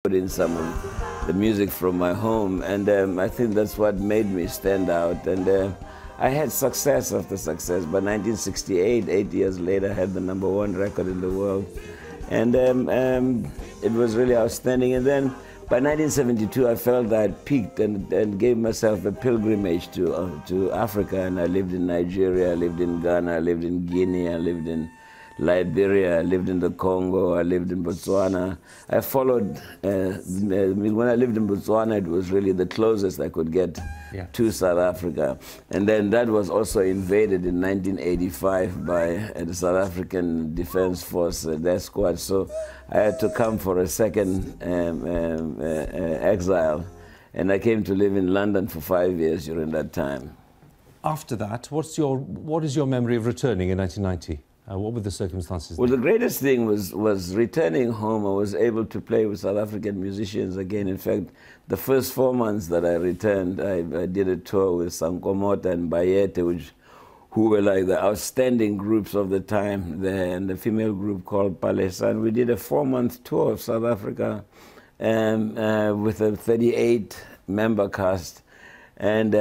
put in some of the music from my home, and I think that's what made me stand out. And I had success after success. By 1968, 8 years later, I had the #1 record in the world, and it was really outstanding. And then by 1972, I felt I had peaked and gave myself a pilgrimage to Africa, and I lived in Nigeria, I lived in Ghana, I lived in Guinea, I lived in Liberia, I lived in the Congo, I lived in Botswana. I followed, when I lived in Botswana, it was really the closest I could get to South Africa. And then that was also invaded in 1985 by the South African Defense Force, their squad. So I had to come for a second exile. And I came to live in London for 5 years during that time. After that, what is your memory of returning in 1990? What were the circumstances? Well, the greatest thing was returning home. I was able to play with South African musicians again. In fact, the first 4 months that I returned, I did a tour with Sankomota and Bayete, who were like the outstanding groups of the time there, and the female group called Palesa. And we did a 4-month tour of South Africa with a 38-member cast. And